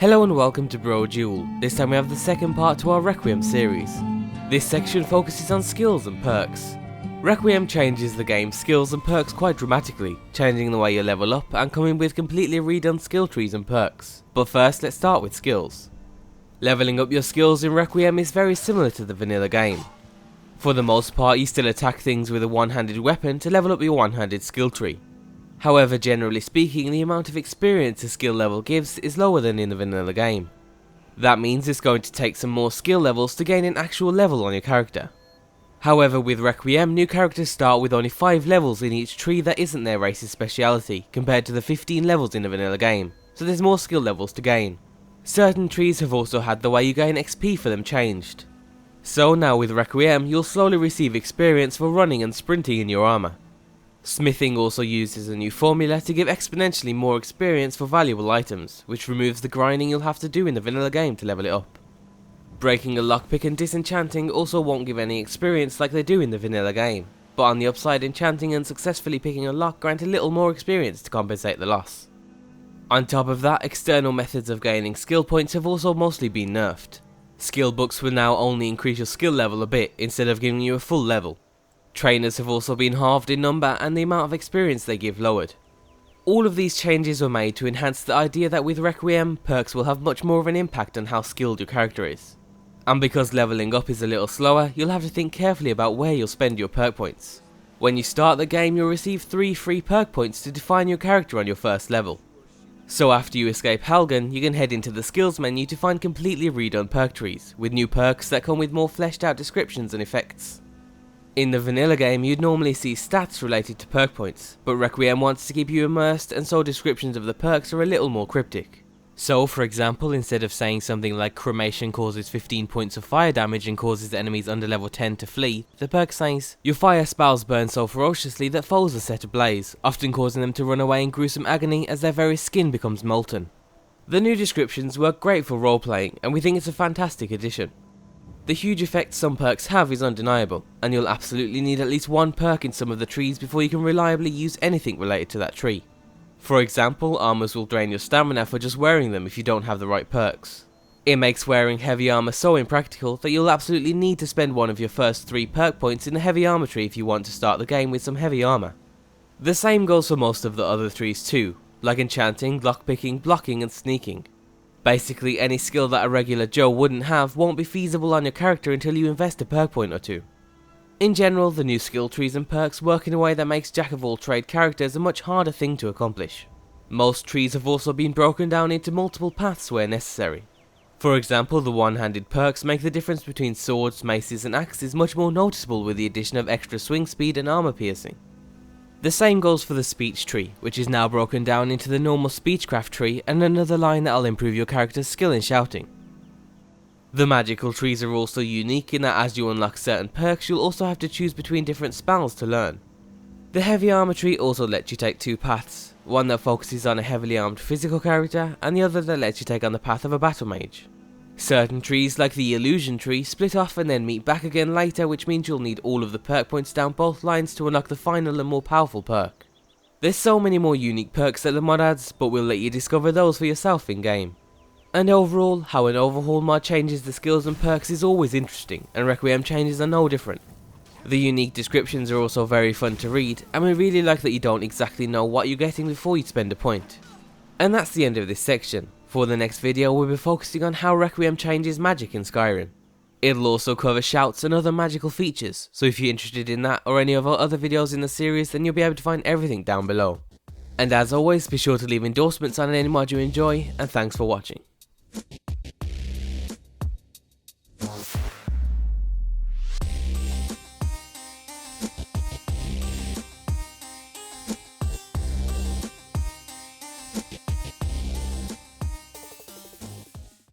Hello and welcome to Brodual. This time we have the second part to our Requiem series. This section focuses on skills and perks. Requiem changes the game's skills and perks quite dramatically, changing the way you level up and coming with completely redone skill trees and perks. But first, let's start with skills. Leveling up your skills in Requiem is very similar to the vanilla game. For the most part, you still attack things with a one-handed weapon to level up your one-handed skill tree. However, generally speaking, the amount of experience a skill level gives is lower than in the vanilla game. That means it's going to take some more skill levels to gain an actual level on your character. However, with Requiem, new characters start with only 5 levels in each tree that isn't their race's speciality, compared to the 15 levels in the vanilla game, so there's more skill levels to gain. Certain trees have also had the way you gain XP for them changed. So now with Requiem, you'll slowly receive experience for running and sprinting in your armour. Smithing also uses a new formula to give exponentially more experience for valuable items, which removes the grinding you'll have to do in the vanilla game to level it up. Breaking a lockpick and disenchanting also won't give any experience like they do in the vanilla game, but on the upside, enchanting and successfully picking a lock grant a little more experience to compensate the loss. On top of that, external methods of gaining skill points have also mostly been nerfed. Skill books will now only increase your skill level a bit instead of giving you a full level. Trainers have also been halved in number and the amount of experience they give lowered. All of these changes were made to enhance the idea that with Requiem, perks will have much more of an impact on how skilled your character is. And because leveling up is a little slower, you'll have to think carefully about where you'll spend your perk points. When you start the game, you'll receive 3 free perk points to define your character on your first level. So after you escape Helgen, you can head into the skills menu to find completely redone perk trees, with new perks that come with more fleshed out descriptions and effects. In the vanilla game, you'd normally see stats related to perk points, but Requiem wants to keep you immersed, and so descriptions of the perks are a little more cryptic. So, for example, instead of saying something like cremation causes 15 points of fire damage and causes enemies under level 10 to flee, the perk says, your fire spells burn so ferociously that foes are set ablaze, often causing them to run away in gruesome agony as their very skin becomes molten. The new descriptions work great for roleplaying, and we think it's a fantastic addition. The huge effect some perks have is undeniable, and you'll absolutely need at least one perk in some of the trees before you can reliably use anything related to that tree. For example, armors will drain your stamina for just wearing them if you don't have the right perks. It makes wearing heavy armor so impractical that you'll absolutely need to spend one of your first 3 perk points in the heavy armor tree if you want to start the game with some heavy armor. The same goes for most of the other trees too, like enchanting, lockpicking, blocking and sneaking. Basically, any skill that a regular Joe wouldn't have won't be feasible on your character until you invest a perk point or 2. In general, the new skill trees and perks work in a way that makes jack-of-all-trade characters a much harder thing to accomplish. Most trees have also been broken down into multiple paths where necessary. For example, the one-handed perks make the difference between swords, maces and axes much more noticeable with the addition of extra swing speed and armor piercing. The same goes for the speech tree, which is now broken down into the normal speechcraft tree and another line that'll improve your character's skill in shouting. The magical trees are also unique in that as you unlock certain perks, you'll also have to choose between different spells to learn. The heavy armor tree also lets you take 2 paths, one that focuses on a heavily armed physical character and the other that lets you take on the path of a battle mage. Certain trees, like the illusion tree, split off and then meet back again later, which means you'll need all of the perk points down both lines to unlock the final and more powerful perk. There's so many more unique perks that the mod adds, but we'll let you discover those for yourself in game. And overall, how an overhaul mod changes the skills and perks is always interesting, and Requiem changes are no different. The unique descriptions are also very fun to read, and we really like that you don't exactly know what you're getting before you spend a point. And that's the end of this section. For the next video, we'll be focusing on how Requiem changes magic in Skyrim. It'll also cover shouts and other magical features, so if you're interested in that or any of our other videos in the series, then you'll be able to find everything down below. And as always, be sure to leave endorsements on any mod you enjoy, and thanks for watching.